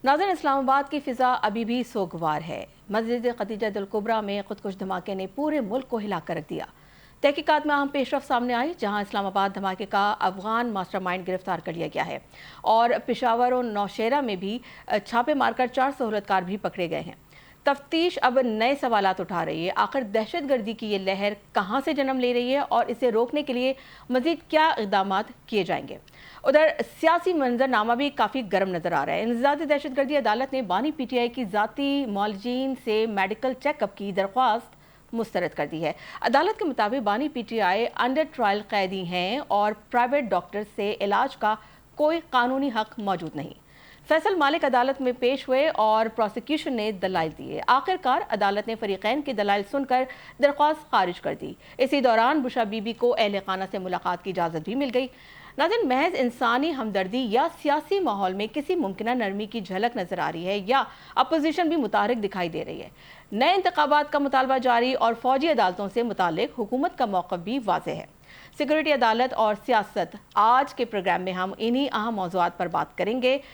नाज़रीन, इस्लामाबाद की फ़िज़ा अभी भी सोगवार है। मस्जिद खदीजतुल कुबरा में खुदकुश धमाके ने पूरे मुल्क को हिला कर रख दिया। तहकीकात में अहम पेशरफ्त सामने आई, जहां इस्लामाबाद धमाके का अफगान मास्टरमाइंड गिरफ्तार कर लिया गया है और पेशावर और नौशेरा में भी छापे मारकर 4 सहूलतकार भी पकड़े गए हैं। तफ्तीश अब नए सवालात उठा रही है। आखिर दहशतगर्दी की ये लहर कहाँ से जन्म ले रही है और इसे रोकने के लिए मज़ीद क्या इक़दाम किए जाएंगे। उधर सियासी मंजरनामा भी काफ़ी गर्म नज़र आ रहा है। इंसदाद दहशतगर्दी अदालत ने बानी पीटीआई की ज़ाती मौलजीन से मेडिकल चेकअप की दरख्वास्त मुस्तरद कर दी है। अदालत के मुताबिक बानी पीटीआई अंडर ट्रायल कैदी हैं और प्राइवेट डॉक्टर से इलाज का कोई कानूनी हक मौजूद नहीं। फैसल मालिक अदालत में पेश हुए और प्रोसिक्यूशन ने दलाइल दिए। आखिरकार अदालत ने फरीकैन की दलाइल सुनकर दरख्वास्त खारिज कर दी। इसी दौरान बुशा बीबी को अहले खाना से मुलाकात की इजाज़त भी मिल गई। नाज़रीन, महज इंसानी हमदर्दी या सियासी माहौल में किसी मुमकिन नरमी की झलक नजर आ रही है या अपोजिशन भी मुतारिक दिखाई दे रही है। नए इंतखाबात का मुतालबा जारी और फौजी अदालतों से मुतालिक हुकूमत का मौक़िफ़ भी वाज़ेह है। सिक्योरिटी, अदालत और सियासत, आज के प्रोग्राम में हम इन्हीं अहम मौज़ूआत पर बात करेंगे।